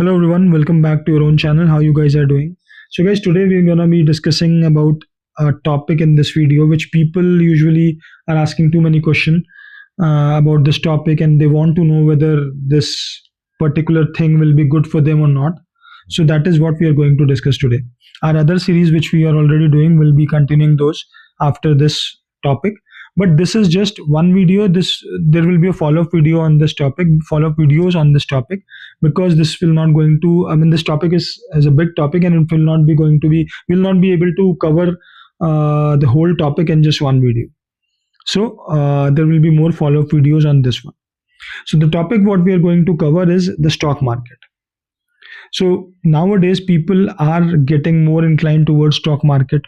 Hello everyone, welcome back to your own channel. How you guys are doing? So guys, today we're gonna be discussing about a topic in this video which people usually are asking too many questions about this topic, and they want to know whether this particular thing will be good for them or not. So that is what we are going to discuss today. Our other series which we are already doing will be continuing those after this topic, but this is just one video. There will be a follow-up video on this topic, follow-up videos on this topic, because this will not going to, this topic is a big topic, and it will not be going to be, will not be able to cover the whole topic in just one video. So there will be more follow-up videos on this one. So the topic what we are going to cover is the stock market. So nowadays people are getting more inclined towards stock market.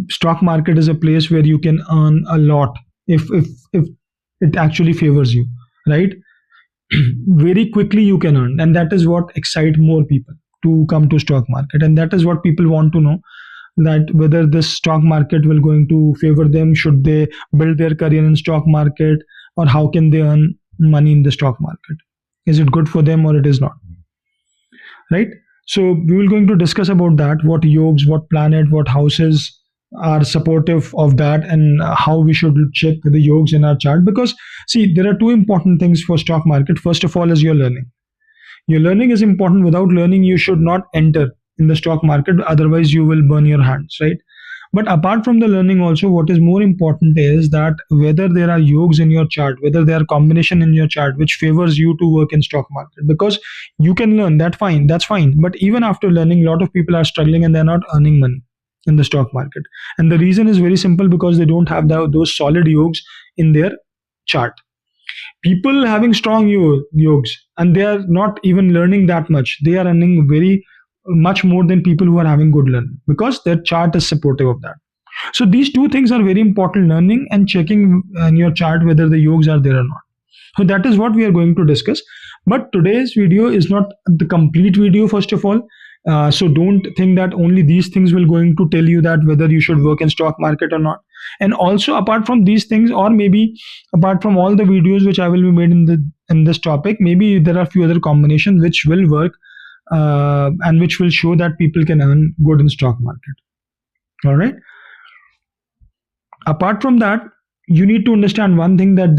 Stock market is a place where you can earn a lot if it actually favors you, right? Very quickly you can earn, and that is what excites more people to come to stock market, and that is what people want to know, that whether this stock market will going to favor them, should they build their career in stock market, or how can they earn money in the stock market, is it good for them or it is not, right? So we will going to discuss about that, what yogs, what planet, what houses are supportive of that, and how we should check the yogs in our chart. Because see, there are two important things for stock market. First of all is your learning. Your learning is important. Without learning you should not enter in the stock market, otherwise you will burn your hands, right? But apart from the learning also, what is more important is that whether there are yogs in your chart, whether there are combination in your chart which favors you to work in stock market. Because you can learn that's fine, but even after learning, a lot of people are struggling and they're not earning money in the stock market. And the reason is very simple, because they don't have those solid yogs in their chart. People having strong yogs, and they are not even learning that much, they are earning very much more than people who are having good learning, because their chart is supportive of that. So these two things are very important, learning and checking in your chart whether the yogs are there or not. So that is what we are going to discuss. But today's video is not the complete video, first of all. So don't think that only these things will going to tell you that whether you should work in stock market or not. And also apart from these things, or maybe apart from all the videos which I will be made in this topic, maybe there are a few other combinations which will work and which will show that people can earn good in stock market. All right. Apart from that, you need to understand one thing, that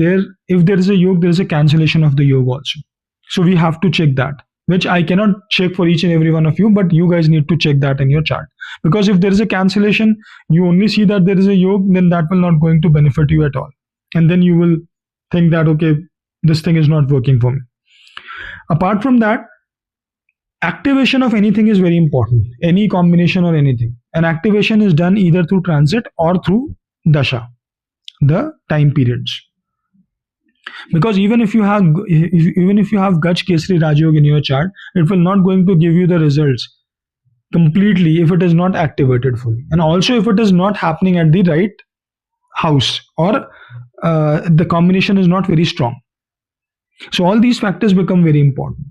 if there is a yog, there is a cancellation of the yog also. So we have to check that, which I cannot check for each and every one of you, but you guys need to check that in your chart. Because if there is a cancellation, you only see that there is a yog, then that will not going to benefit you at all. And then you will think that, okay, this thing is not working for me. Apart from that, activation of anything is very important, any combination or anything. And activation is done either through transit or through dasha, the time periods. Because even if you have Gaj Kesari Rajyog in your chart, it will not going to give you the results completely if it is not activated fully, and also if it is not happening at the right house, or the combination is not very strong. So all these factors become very important.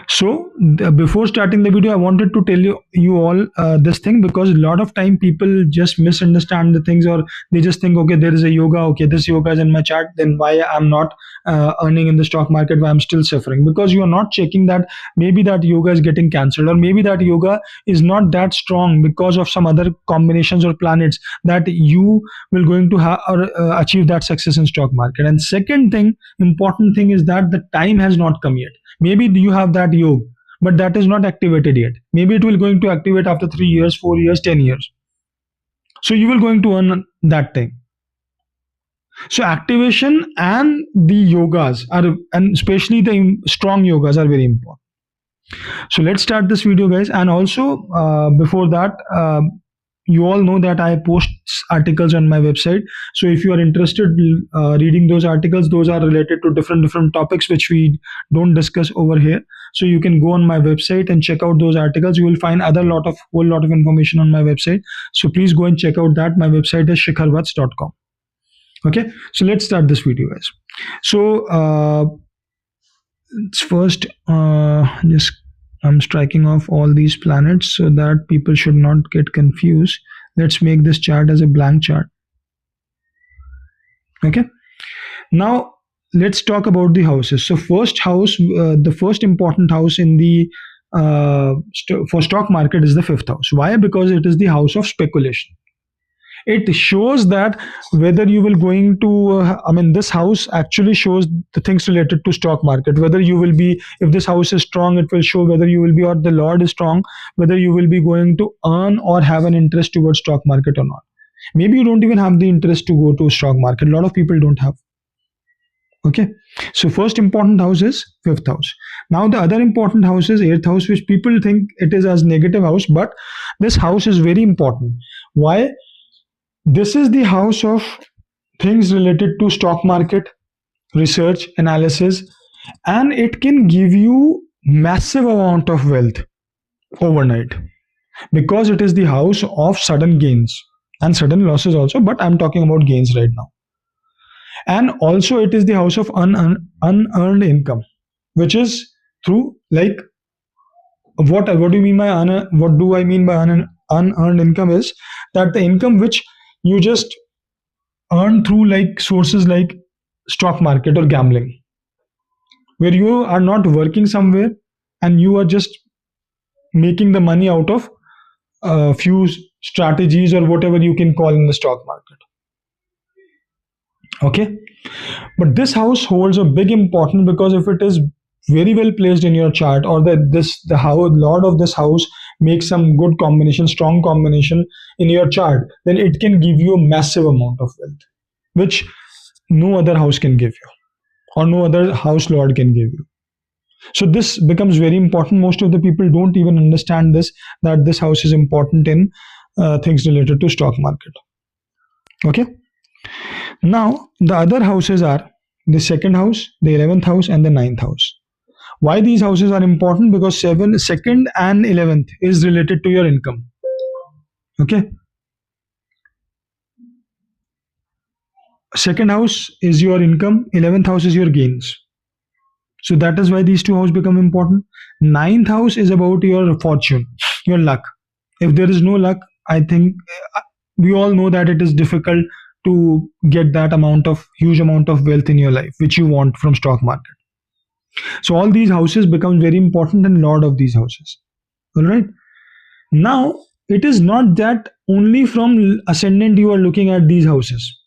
So before starting the video, I wanted to tell you all this thing, because a lot of time people just misunderstand the things, or they just think, okay, there is a yoga, okay, this yoga is in my chart, then why I'm not earning in the stock market, why I'm still suffering? Because you are not checking that maybe that yoga is getting cancelled, or maybe that yoga is not that strong because of some other combinations or planets, that you will going to have or achieve that success in stock market. And second thing, important thing, is that the time has not come yet. Maybe you have that yog, but that is not activated yet. Maybe it will going to activate after 3 years, 4 years, 10 years. So you will going to earn that thing. So activation and the yogas are, and especially the strong yogas, are very important. So let's start this video, guys. And also before that, you all know that I post articles on my website. So if you are interested reading those articles, those are related to different topics which we don't discuss over here. So you can go on my website and check out those articles. You will find whole lot of information on my website. So please go and check out that. My website is shikharvats.com. Okay, so let's start this video, guys. So first, I'm striking off all these planets so that people should not get confused. Let's make this chart as a blank chart. Okay. Now let's talk about the houses. So first house, the first important house in the for stock market is the fifth house. Why? Because it is the house of speculation. It shows that whether you will going to this house actually shows the things related to stock market, whether you will be, if this house is strong, it will show whether you will be, or the lord is strong, whether you will be going to earn or have an interest towards stock market or not. Maybe you don't even have the interest to go to stock market. A lot of people don't have. Okay, so first important house is fifth house. Now the other important house is eighth house, which people think it is as negative house, but this house is very important. Why? This is the house of things related to stock market, research, analysis, and it can give you massive amount of wealth overnight, because it is the house of sudden gains and sudden losses also, but I'm talking about gains right now. And also it is the house of unearned income, which is through, like, what do you mean by what do I mean by unearned income is that the income which you just earn through like sources like stock market or gambling, where you are not working somewhere and you are just making the money out of a few strategies or whatever you can call in the stock market. Okay, but this house holds a big importance, because if it is very well placed in your chart, or the lord of this house makes some good combination, strong combination in your chart, then it can give you a massive amount of wealth, which no other house can give you, or no other house lord can give you. So this becomes very important. Most of the people don't even understand this, that this house is important in things related to stock market. Okay, now the other houses are the second house, the 11th house, and the 9th house. Why these houses are important? Because second and 11th is related to your income. Okay, second house is your income, 11th house is your gains. So that is why these two houses become important. 9th house is about your fortune, your luck. If there is no luck, I think we all know that it is difficult to get that huge amount of wealth in your life which you want from stock market. So all these houses become very important, and lord of these houses. All right, now it is not that only from ascendant you are looking at these houses.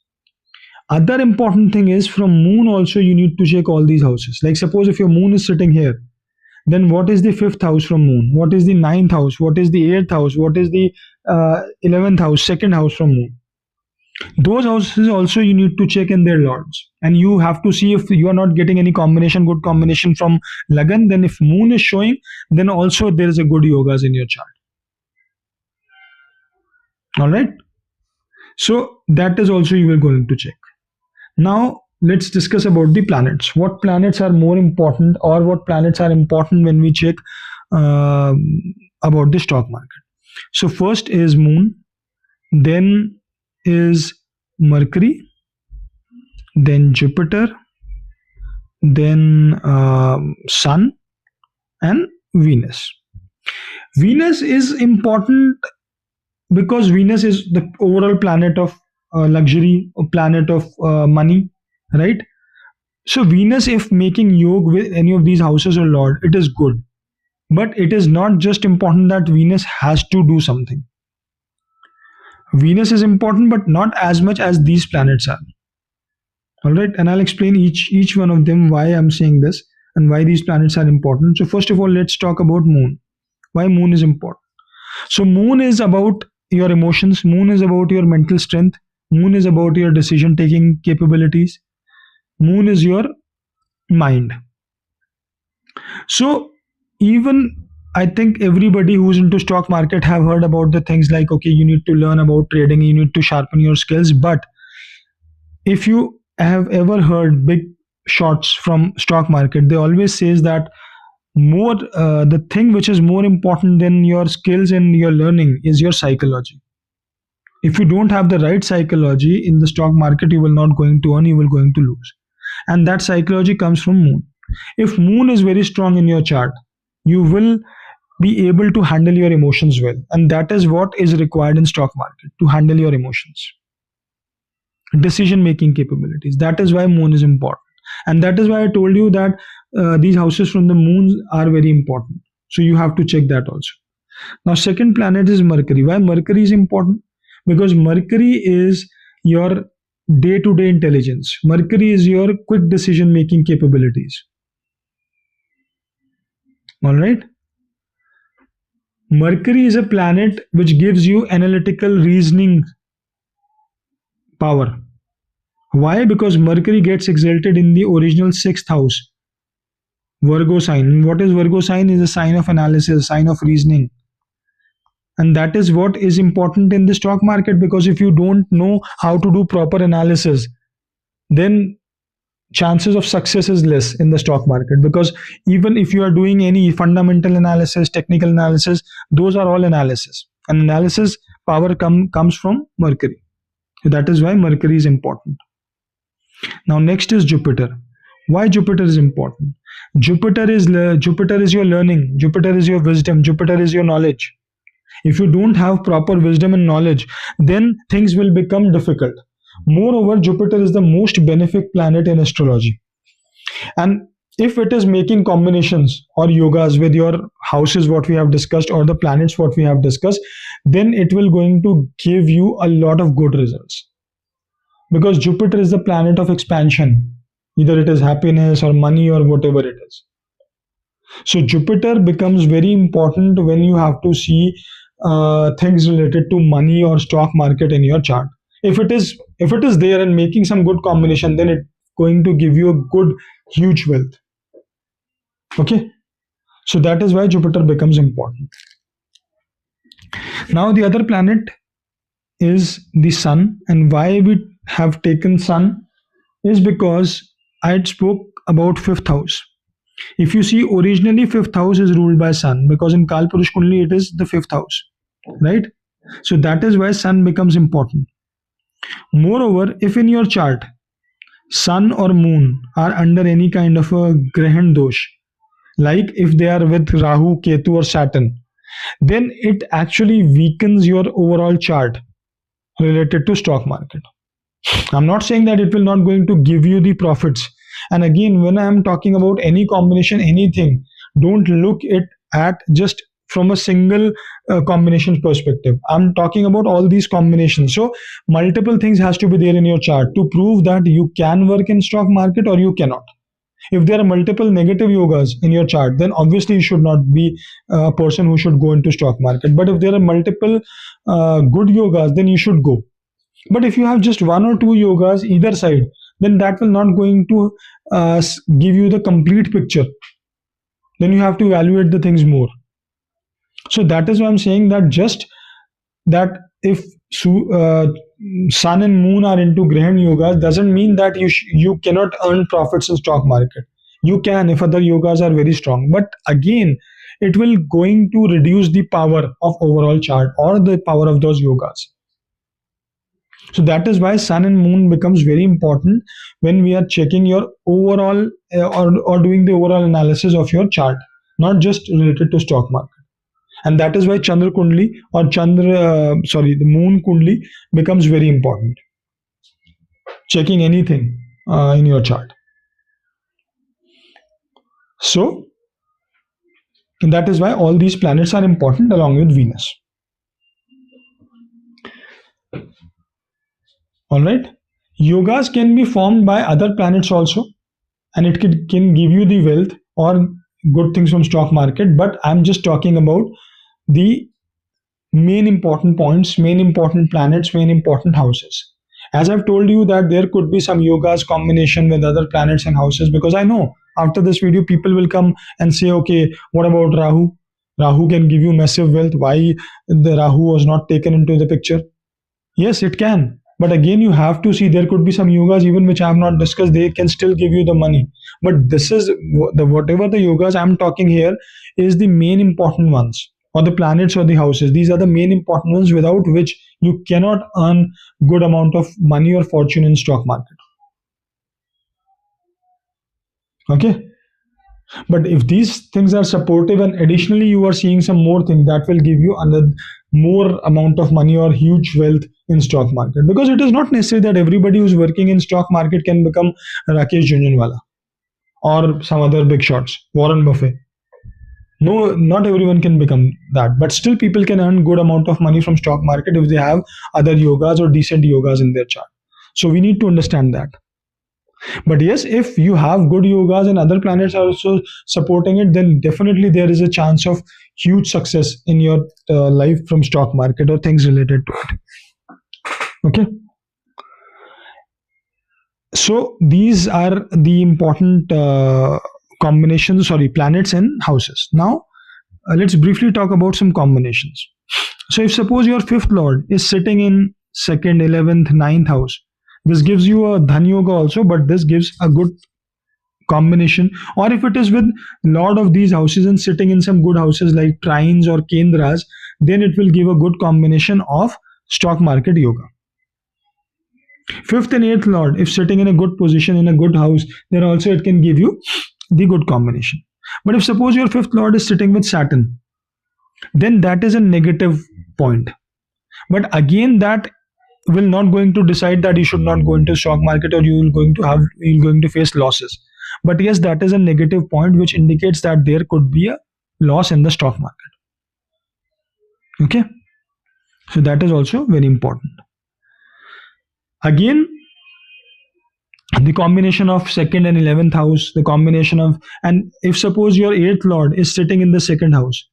Other important thing is from moon also you need to check all these houses. Like suppose if your moon is sitting here, then what is the fifth house from moon, what is the 9th house, what is the 8th house, what is the 11th house, second house from moon. Those houses also you need to check in their lords, and you have to see if you are not getting any good combination from lagan. Then if moon is showing, then also there is a good yogas in your chart. All right, so that is also you will going to check. Now let's discuss about the planets. What planets are more important, or what planets are important when we check about the stock market. So first is moon, then is Mercury, then Jupiter, then Sun, and Venus. Venus is important because Venus is the overall planet of luxury, a planet of money, right? So Venus, if making yoga with any of these houses or lord, it is good, but it is not just important that Venus has to do something. Venus is important, but not as much as these planets are. All right, and I'll explain each one of them, why I'm saying this and why these planets are important. So first of all, let's talk about moon. Why moon is important? So moon is about your emotions, moon is about your mental strength, moon is about your decision taking capabilities, moon is your mind. So even I think everybody who's into stock market have heard about the things like, okay, you need to learn about trading, you need to sharpen your skills. But if you have ever heard big shots from stock market, they always says that the thing which is more important than your skills and your learning is your psychology. If you don't have the right psychology in the stock market, you will not going to earn, you will going to lose. And that psychology comes from moon. If moon is very strong in your chart, you will be able to handle your emotions well, and that is what is required in stock market, to handle your emotions, decision making capabilities. That is why moon is important. And that is why I told you that these houses from the moon are very important. So you have to check that also. Now, second planet is Mercury. Why Mercury is important? Because Mercury is your day to day intelligence. Mercury is your quick decision making capabilities. All right. Mercury is a planet which gives you analytical reasoning power. Why? Because Mercury gets exalted in the original sixth house, Virgo sign. What is Virgo sign? Is a sign of analysis, sign of reasoning. And that is what is important in the stock market, because if you don't know how to do proper analysis, then chances of success is less in the stock market. Because even if you are doing any fundamental analysis, technical analysis, those are all analysis, and analysis power comes from Mercury. So that is why Mercury is important. Now next is Jupiter. Why Jupiter is important? Jupiter is your learning, Jupiter is your wisdom, Jupiter is your knowledge. If you don't have proper wisdom and knowledge, then things will become difficult. Moreover, Jupiter is the most benefic planet in astrology. And if it is making combinations or yogas with your houses, what we have discussed, or the planets, what we have discussed, then it will going to give you a lot of good results. Because Jupiter is the planet of expansion. Either it is happiness or money or whatever it is. So Jupiter becomes very important when you have to see things related to money or stock market in your chart. If it is there and making some good combination, then it's going to give you a good huge wealth. Okay, so that is why Jupiter becomes important. Now the other planet is the Sun, and why we have taken Sun is because I spoke about fifth house. If you see, originally fifth house is ruled by Sun, because in Kalpurush Kundali it is the fifth house, right? So that is why Sun becomes important. Moreover, if in your chart Sun or Moon are under any kind of a Grahan dosh, like if they are with Rahu, Ketu or Saturn, then it actually weakens your overall chart related to stock market. I'm not saying that it will not going to give you the profits. And again, when I am talking about any combination, anything, don't look it at just from a single combination perspective. I'm talking about all these combinations. So multiple things has to be there in your chart to prove that you can work in stock market or you cannot. If there are multiple negative yogas in your chart, then obviously you should not be a person who should go into stock market. But if there are multiple good yogas, then you should go. But if you have just one or two yogas either side, then that will not going to give you the complete picture. Then you have to evaluate the things more. So that is why I'm saying that just that if Sun and Moon are into Grahan yogas doesn't mean that you cannot earn profits in stock market. You can if other yogas are very strong. But again, it will going to reduce the power of overall chart or the power of those yogas. So that is why Sun and Moon becomes very important when we are checking your overall or doing the overall analysis of your chart, not just related to stock market. And that is why Chandra Kundli or the Moon Kundli becomes very important. Checking anything in your chart. So that is why all these planets are important along with Venus. All right. Yogas can be formed by other planets also, and it can give you the wealth or good things from stock market. But I'm just talking about the main important points, main important planets, main important houses. As I've told you that there could be some yogas combination with other planets and houses, because I know after this video people will come and say, okay, what about Rahu? Rahu can give you massive wealth. Why the Rahu was not taken into the picture? Yes, it can. But again, you have to see there could be some yogas even which I have not discussed. They can still give you the money. But this is whatever the yogas I'm talking here is the main important ones, or the planets or the houses. These are the main important ones without which you cannot earn good amount of money or fortune in stock market. Okay. But if these things are supportive and additionally you are seeing some more thing that will give you another more amount of money or huge wealth in stock market, because it is not necessary that everybody who's working in stock market can become Rakesh Jhunjhunwala or some other big shots, Warren Buffett. No, not everyone can become that, but still people can earn good amount of money from stock market if they have other yogas or decent yogas in their chart. So we need to understand that. But yes, if you have good yogas and other planets are also supporting it, then definitely there is a chance of huge success in your life from stock market or things related to it. Okay. So these are the important combinations, sorry, planets and houses. Now let's briefly talk about some combinations. So if suppose your fifth lord is sitting in second, 11th, ninth house, this gives you a dhan yoga also, but this gives a good combination. Or if it is with lord of these houses and sitting in some good houses like trines or kendras, then it will give a good combination of stock market yoga. Fifth and eighth lord, if sitting in a good position in a good house, then also it can give you the good combination. But if suppose your fifth lord is sitting with Saturn, then that is a negative point. But again, that will not going to decide that you should not go into stock market or you're going to face losses. But yes, that is a negative point which indicates that there could be a loss in the stock market. Okay, so that is also very important. Again, the combination of second and 11th house, the combination of, and if suppose your eighth lord is sitting in the second house,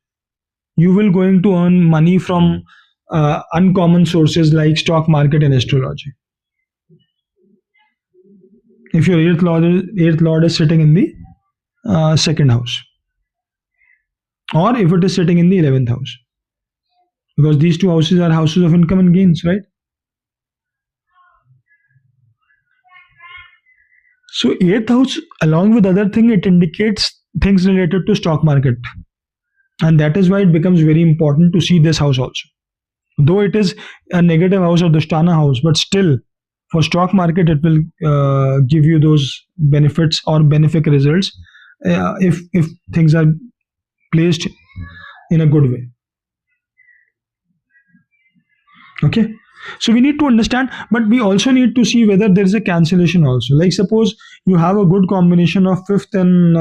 you will going to earn money from uncommon sources like stock market and astrology. If your eighth lord is sitting in the second house, or if it is sitting in the 11th house, because these two houses are houses of income and gains, right? So eighth house, along with other thing, it indicates things related to stock market, and that is why it becomes very important to see this house also. Though it is a negative house or Dushtana house, but still for stock market it will give you those benefits or benefic results if things are placed in a good way. Okay. So we need to understand, but we also need to see whether there is a cancellation also. Like suppose you have a good combination of fifth and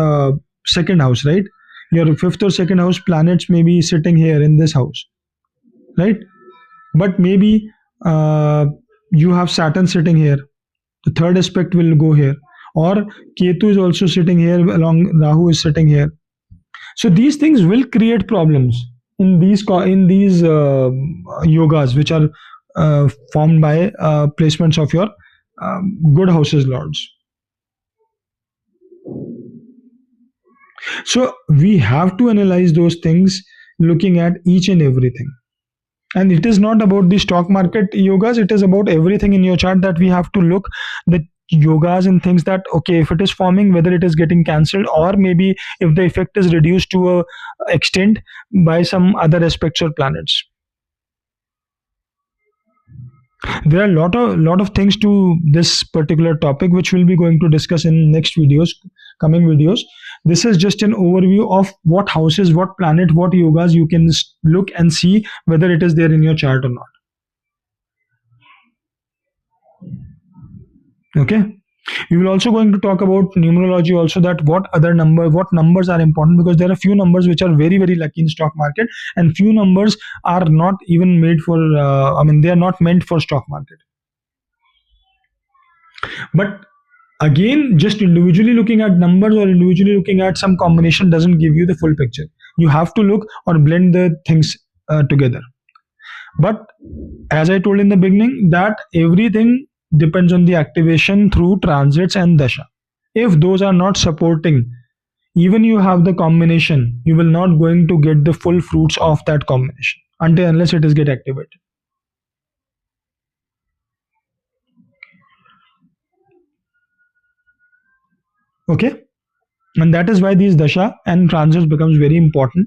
second house, right? Your fifth or second house planets may be sitting here in this house, right? But maybe you have Saturn sitting here. The third aspect will go here, or Ketu is also sitting here along Rahu is sitting here. So these things will create problems in these yogas which are formed by placements of your good houses lords. So we have to analyze those things looking at each and everything. And it is not about the stock market yogas, it is about everything in your chart that we have to look the yogas and things that, okay, if it is forming, whether it is getting cancelled, or maybe if the effect is reduced to a extent by some other aspects or planets. There are a lot of things to this particular topic which we'll be going to discuss in next videos, coming videos. This is just an overview of what houses, what planet, what yogas you can look and see whether it is there in your chart or not. Okay. We will also going to talk about numerology also, that what numbers are important, because there are few numbers which are very lucky in stock market, and few numbers are not even made for they are not meant for stock market. But again, just individually looking at numbers or individually looking at some combination doesn't give you the full picture. You have to look or blend the things together. But as I told in the beginning, that everything depends on the activation through transits and dasha. If those are not supporting, even you have the combination, you will not going to get the full fruits of that combination unless it is get activated. Okay. And that is why these dasha and transits becomes very important.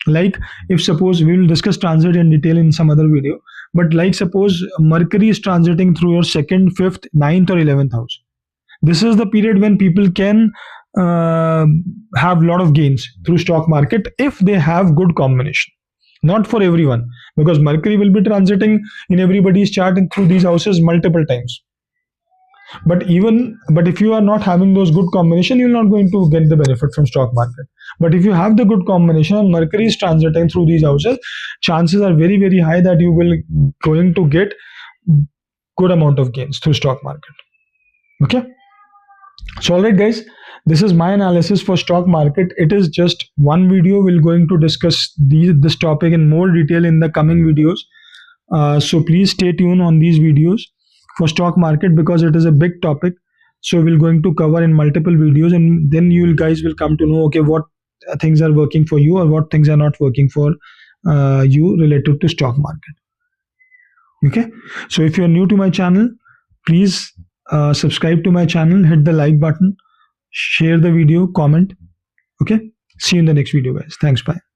Like if suppose, we will discuss transit in detail in some other video, but like suppose Mercury is transiting through your second, fifth, ninth or 11th house. This is the period when people can have a lot of gains through stock market if they have good combination. not for everyone, because Mercury will be transiting in everybody's chart and through these houses multiple times. But if you are not having those good combination, you're not going to get the benefit from stock market. But if you have the good combination and Mercury is transiting through these houses, chances are very, very high that you will going to get good amount of gains through stock market. Okay, so all right guys, this is my analysis for stock market. It is just one video. We're going to discuss this topic in more detail in the coming videos. So please stay tuned on these videos for stock market, because it is a big topic. So we're going to cover in multiple videos, and then you guys will come to know, okay, what things are working for you or what things are not working for you related to stock market. Okay, so if you're new to my channel, please subscribe to my channel, hit the like button, share the video, comment. Okay, see you in the next video guys. Thanks, bye.